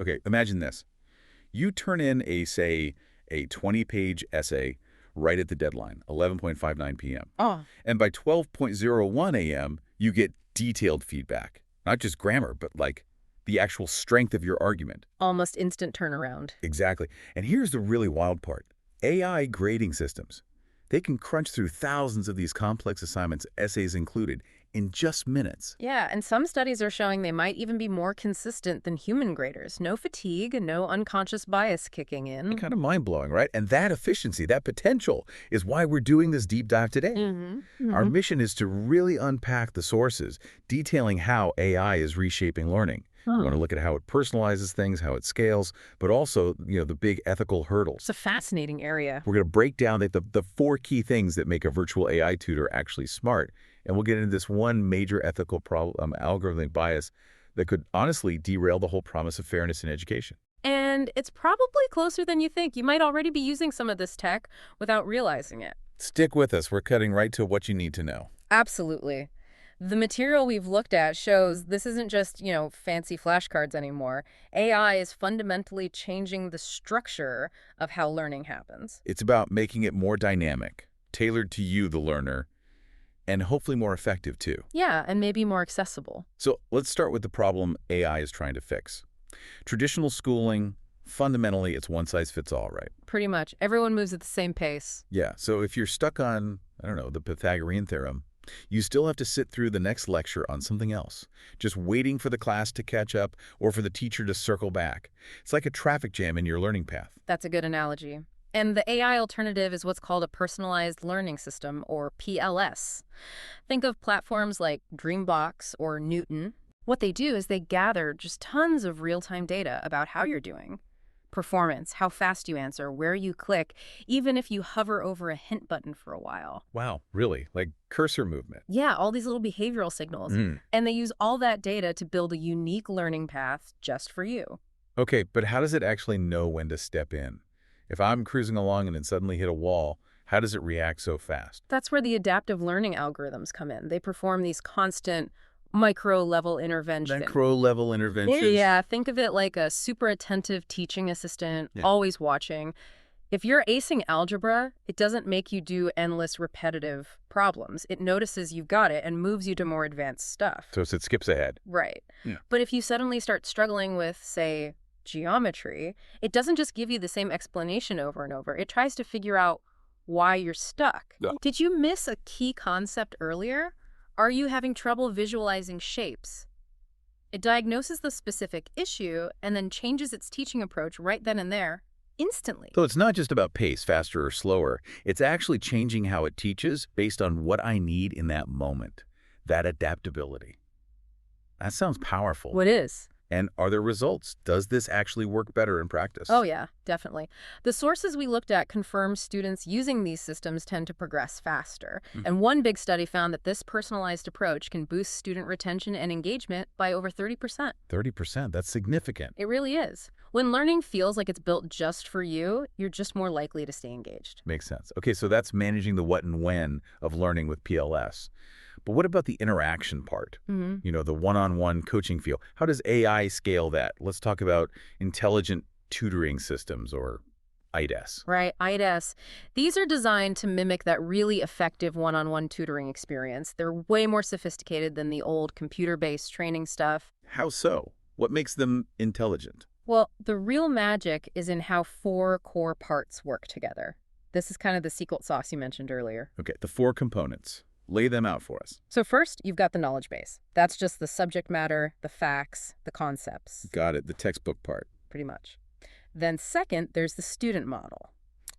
Okay, imagine this. You turn in say, a 20-page essay right at the deadline, 11:59 p.m. Oh, And by 12:01 a.m., you get detailed feedback. Not just grammar, but like the actual strength of your argument. almost instant turnaround. Exactly. And here's the really wild part. AI grading systems. They can crunch through thousands of these complex assignments, essays included, in just minutes. Yeah, and some studies are showing they might even be more consistent than human graders. No fatigue and no unconscious bias kicking in. Kind of mind-blowing, right? And that efficiency, that potential, is why we're doing this deep dive today. Our mission is to really unpack the sources, detailing how AI is reshaping learning. We want to look at how it personalizes things, how it scales, but also, the big ethical hurdles. It's a fascinating area. We're going to break down the four key things that make a virtual AI tutor actually smart. And we'll get into this one major ethical problem, algorithmic bias, that could honestly derail the whole promise of fairness in education. And it's probably closer than you think. You might already be using some of this tech without realizing it. Stick with us. We're cutting right to what you need to know. Absolutely. The material we've looked at shows this isn't just, fancy flashcards anymore. AI is fundamentally changing the structure of how learning happens. It's about making it more dynamic, tailored to you, the learner, and hopefully more effective too. Yeah, and maybe more accessible. So let's start with the problem AI is trying to fix. Traditional schooling, fundamentally, it's one size fits all, right? Pretty much. Everyone moves at the same pace. Yeah, so if you're stuck on, the Pythagorean theorem, you still have to sit through the next lecture on something else, just waiting for the class to catch up or for the teacher to circle back. It's like a traffic jam in your learning path. That's a good analogy. And the AI alternative is what's called a personalized learning system, or PLS. Think of platforms like Dreambox or Newton. What they do is they gather just tons of real-time data about how you're doing. Performance, how fast you answer, where you click, even if you hover over a hint button for a while. Wow, really? Like cursor movement? Yeah, all these little behavioral signals. And they use all that data to build a unique learning path just for you. Okay, but how does it actually know when to step in? If I'm cruising along and then suddenly hit a wall, how does it react so fast? That's where the adaptive learning algorithms come in. They perform these constant micro-level interventions. Macro-level interventions? Yeah, think of it like a super attentive teaching assistant, always watching. If you're acing algebra, it doesn't make you do endless repetitive problems. It notices you've got it and moves you to more advanced stuff. So it skips ahead. Right. Yeah. But if you suddenly start struggling with, say, geometry, it doesn't just give you the same explanation over and over. It tries to figure out why you're stuck. Yeah. Did you miss a key concept earlier? Are you having trouble visualizing shapes? It diagnoses the specific issue and then changes its teaching approach right then and there, instantly. So it's not just about pace, faster or slower. It's actually changing how it teaches based on what I need in that moment. That adaptability. That sounds powerful. What is? And are there results? Does this actually work better in practice? Oh, yeah, definitely. The sources we looked at confirm students using these systems tend to progress faster. And one big study found that this personalized approach can boost student retention and engagement by over 30%. 30%? That's significant. It really is. When learning feels like it's built just for you, you're just more likely to stay engaged. Makes sense. Okay, so that's managing the what and when of learning with PLS. But what about the interaction part? The one-on-one coaching feel. How does AI scale that? Let's talk about intelligent tutoring systems, or IDES. Right, IDES. These are designed to mimic that really effective one-on-one tutoring experience. They're way more sophisticated than the old computer-based training stuff. How so? What makes them intelligent? Well, the real magic is in how 4 core parts work together. This is kind of the secret sauce you mentioned earlier. Okay, the 4 components. Lay them out for us. So first, you've got the knowledge base. That's just the subject matter, the facts, the concepts. Got it, the textbook part. Pretty much. Then second, there's the student model.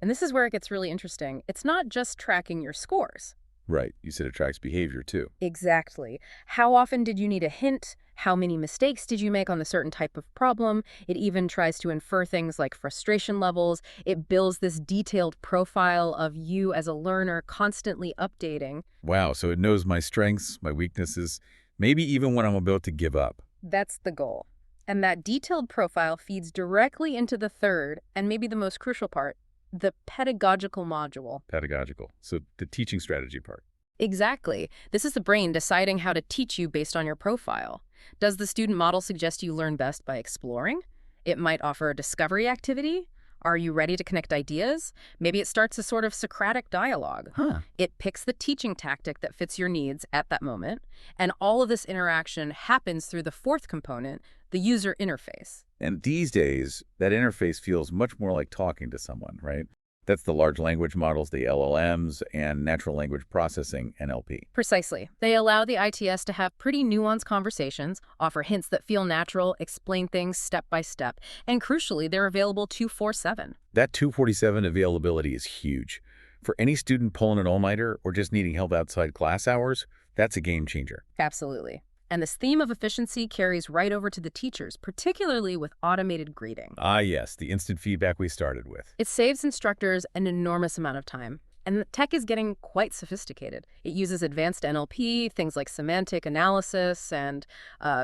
And this is where it gets really interesting. It's not just tracking your scores. Right, you said it tracks behavior too. Exactly. How often did you need a hint? How many mistakes did you make on a certain type of problem? It even tries to infer things like frustration levels. It builds this detailed profile of you as a learner, constantly updating. Wow, so it knows my strengths, my weaknesses, maybe even when I'm about to give up. That's the goal. And that detailed profile feeds directly into the third, and maybe the most crucial part, the pedagogical module. Pedagogical, so the teaching strategy part. Exactly. This is the brain deciding how to teach you based on your profile. Does the student model suggest you learn best by exploring? It might offer a discovery activity. Are you ready to connect ideas? Maybe it starts a sort of Socratic dialogue. Huh. It picks the teaching tactic that fits your needs at that moment, and all of this interaction happens through the fourth component, the user interface. And these days, that interface feels much more like talking to someone, right? That's the large language models, the LLMs, and natural language processing, NLP. Precisely. They allow the ITS to have pretty nuanced conversations, offer hints that feel natural, explain things step by step, and crucially, they're available 24/7. That 247 availability is huge. For any student pulling an all-nighter or just needing help outside class hours, that's a game changer. Absolutely. And this theme of efficiency carries right over to the teachers, particularly with automated grading. Ah, yes, the instant feedback we started with. It saves instructors an enormous amount of time. And the tech is getting quite sophisticated. It uses advanced NLP, things like semantic analysis, and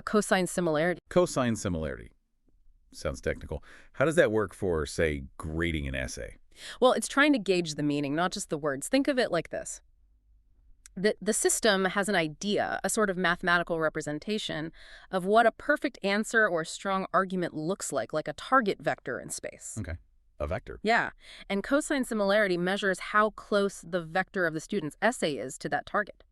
cosine similarity. Cosine similarity. Sounds technical. How does that work for, say, grading an essay? Well, it's trying to gauge the meaning, not just the words. Think of it like this. The system has an idea, a sort of mathematical representation of what a perfect answer or a strong argument looks like a target vector in space. Okay. A vector. Yeah, and cosine similarity measures how close the vector of the student's essay is to that target.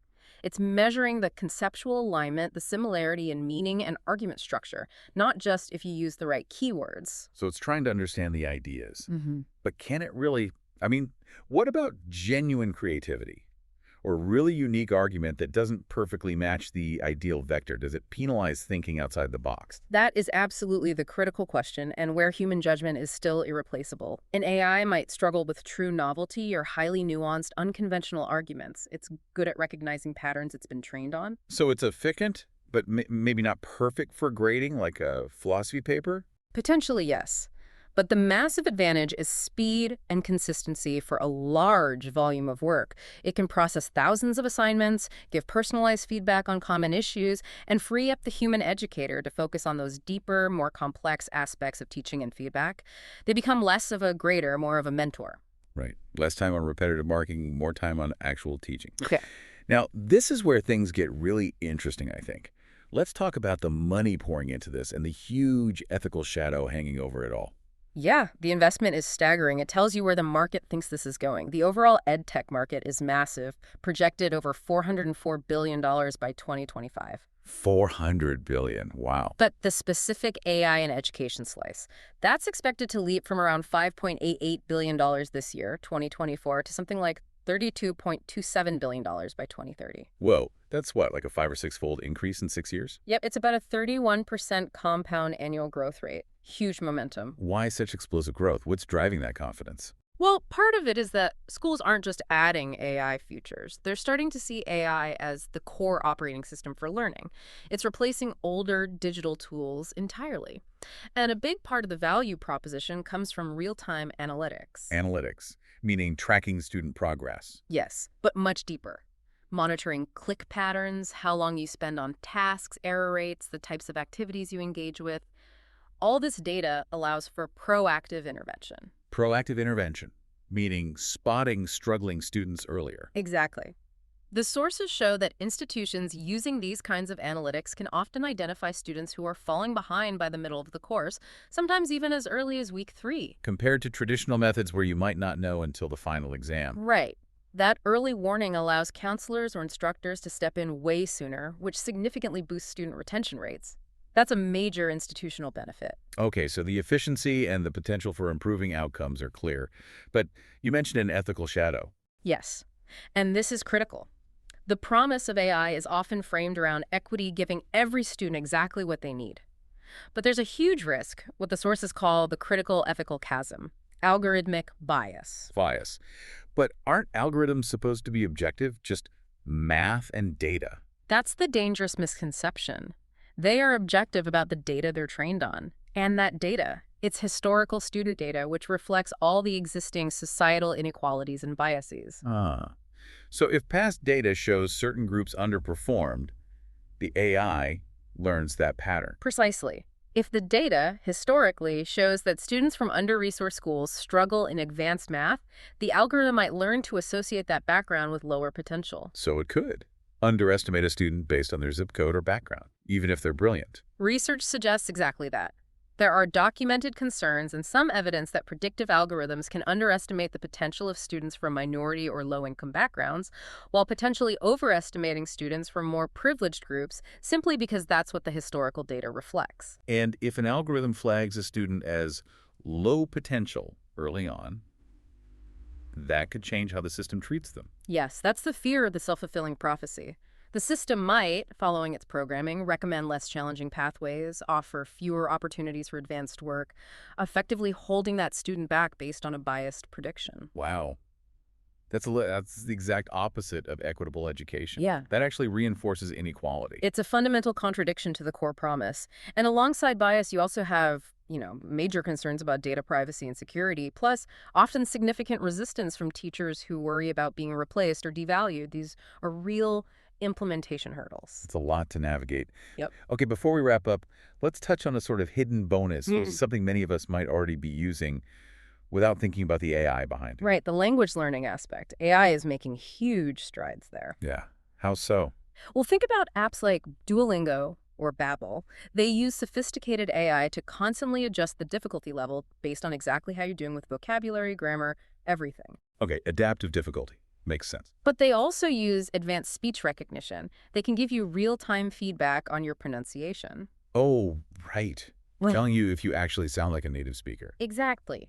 It's measuring the conceptual alignment, the similarity in meaning and argument structure, not just if you use the right keywords. So it's trying to understand the ideas. Mm-hmm. But can it really, what about genuine creativity? Or really unique argument that doesn't perfectly match the ideal vector? Does it penalize thinking outside the box? That is absolutely the critical question, and where human judgment is still irreplaceable. An AI might struggle with true novelty or highly nuanced, unconventional arguments. It's good at recognizing patterns it's been trained on. So it's efficient, but maybe not perfect for grading, like a philosophy paper? Potentially, yes. But the massive advantage is speed and consistency for a large volume of work. It can process thousands of assignments, give personalized feedback on common issues, and free up the human educator to focus on those deeper, more complex aspects of teaching and feedback. They become less of a grader, more of a mentor. Right. Less time on repetitive marking, more time on actual teaching. Okay. Now, this is where things get really interesting, I think. Let's talk about the money pouring into this and the huge ethical shadow hanging over it all. Yeah, the investment is staggering. It tells you where the market thinks this is going. The overall ed tech market is massive, projected over $404 billion by 2025. $400 billion. Wow. But the specific AI and education slice, that's expected to leap from around $5.88 billion this year, 2024, to something like $32.27 billion by 2030. Whoa, that's what, like a 5 or 6-fold increase in 6 years? Yep, it's about a 31% compound annual growth rate. Huge momentum. Why such explosive growth? What's driving that confidence? Well, part of it is that schools aren't just adding AI features. They're starting to see AI as the core operating system for learning. It's replacing older digital tools entirely. And a big part of the value proposition comes from real-time analytics. Analytics, meaning tracking student progress. Yes, but much deeper. Monitoring click patterns, how long you spend on tasks, error rates, the types of activities you engage with. All this data allows for proactive intervention. Proactive intervention, meaning spotting struggling students earlier. Exactly. The sources show that institutions using these kinds of analytics can often identify students who are falling behind by the middle of the course, sometimes even as early as week 3. Compared to traditional methods where you might not know until the final exam. Right. That early warning allows counselors or instructors to step in way sooner, which significantly boosts student retention rates. That's a major institutional benefit. Okay, so the efficiency and the potential for improving outcomes are clear. But you mentioned an ethical shadow. Yes, and this is critical. The promise of AI is often framed around equity, giving every student exactly what they need. But there's a huge risk, what the sources call the critical ethical chasm, algorithmic bias. Bias. But aren't algorithms supposed to be objective, just math and data? That's the dangerous misconception. They are objective about the data they're trained on. And that data, it's historical student data, which reflects all the existing societal inequalities and biases. So if past data shows certain groups underperformed, the AI learns that pattern. Precisely. If the data, historically, shows that students from under-resourced schools struggle in advanced math, the algorithm might learn to associate that background with lower potential. So it could underestimate a student based on their zip code or background, even if they're brilliant. Research suggests exactly that. There are documented concerns and some evidence that predictive algorithms can underestimate the potential of students from minority or low-income backgrounds, while potentially overestimating students from more privileged groups simply because that's what the historical data reflects. And if an algorithm flags a student as low potential early on, that could change how the system treats them. Yes, that's the fear of the self-fulfilling prophecy. The system might, following its programming, recommend less challenging pathways, offer fewer opportunities for advanced work, effectively holding that student back based on a biased prediction. Wow. That's the exact opposite of equitable education. Yeah. That actually reinforces inequality. It's a fundamental contradiction to the core promise. And alongside bias, you also have, major concerns about data privacy and security, plus often significant resistance from teachers who worry about being replaced or devalued. These are real implementation hurdles. It's a lot to navigate. Yep. Okay, before we wrap up, let's touch on a sort of hidden bonus, something many of us might already be using without thinking about the AI behind it. Right, the language learning aspect. AI is making huge strides there. Yeah. How so? Well, think about apps like Duolingo or Babbel. They use sophisticated AI to constantly adjust the difficulty level based on exactly how you're doing with vocabulary, grammar, everything. Okay, adaptive difficulty. Makes sense. But they also use advanced speech recognition. They can give you real-time feedback on your pronunciation. Oh, right. Well, Telling you if you actually sound like a native speaker. exactly.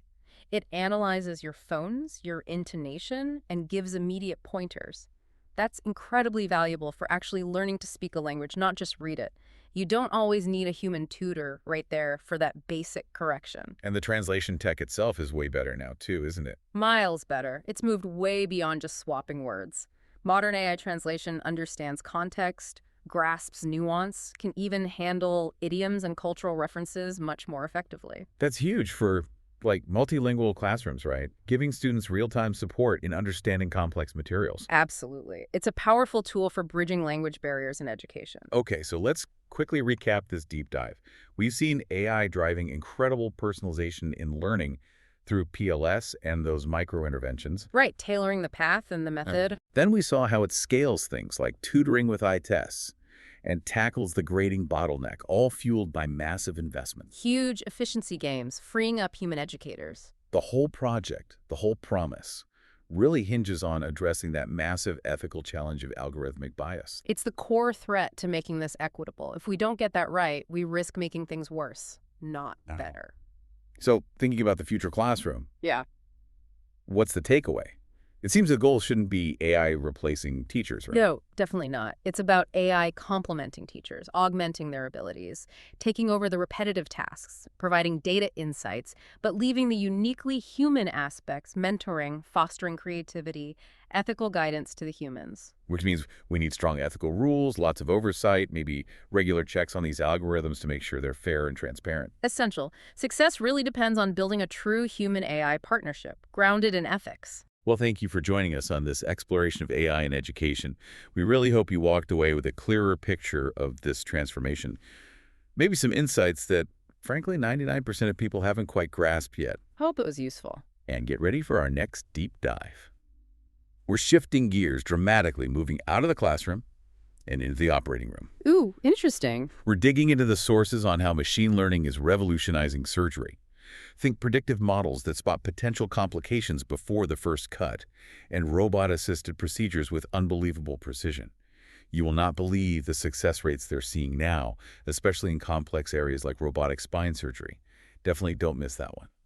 It analyzes your phones, your intonation, and gives immediate pointers. That's incredibly valuable for actually learning to speak a language, not just read it. You don't always need a human tutor right there for that basic correction. And the translation tech itself is way better now, too, isn't it? Miles better. It's moved way beyond just swapping words. Modern AI translation understands context, grasps nuance, can even handle idioms and cultural references much more effectively. That's huge for, multilingual classrooms, right? Giving students real-time support in understanding complex materials. Absolutely. It's a powerful tool for bridging language barriers in education. Okay, so let's quickly recap this deep dive. We've seen AI driving incredible personalization in learning through PLS and those micro-interventions. Right, tailoring the path and the method. Then we saw how it scales things like tutoring with eye-tests and tackles the grading bottleneck, all fueled by massive investment. Huge efficiency gains, freeing up human educators. The whole project, the whole promise, really hinges on addressing that massive ethical challenge of algorithmic bias. It's the core threat to making this equitable. If we don't get that right, we risk making things worse, not better. So, thinking about the future classroom, Yeah. what's the takeaway? It seems the goal shouldn't be AI replacing teachers, right? No, definitely not. It's about AI complementing teachers, augmenting their abilities, taking over the repetitive tasks, providing data insights, but leaving the uniquely human aspects, mentoring, fostering creativity, ethical guidance to the humans. Which means we need strong ethical rules, lots of oversight, maybe regular checks on these algorithms to make sure they're fair and transparent. Essential. Success really depends on building a true human-AI partnership, grounded in ethics. Well, thank you for joining us on this exploration of AI in education. We really hope you walked away with a clearer picture of this transformation. Maybe some insights that, frankly, 99% of people haven't quite grasped yet. Hope it was useful. And get ready for our next deep dive. We're shifting gears dramatically, moving out of the classroom and into the operating room. Ooh, interesting. We're digging into the sources on how machine learning is revolutionizing surgery. Think predictive models that spot potential complications before the first cut, and robot-assisted procedures with unbelievable precision. You will not believe the success rates they're seeing now, especially in complex areas like robotic spine surgery. Definitely don't miss that one.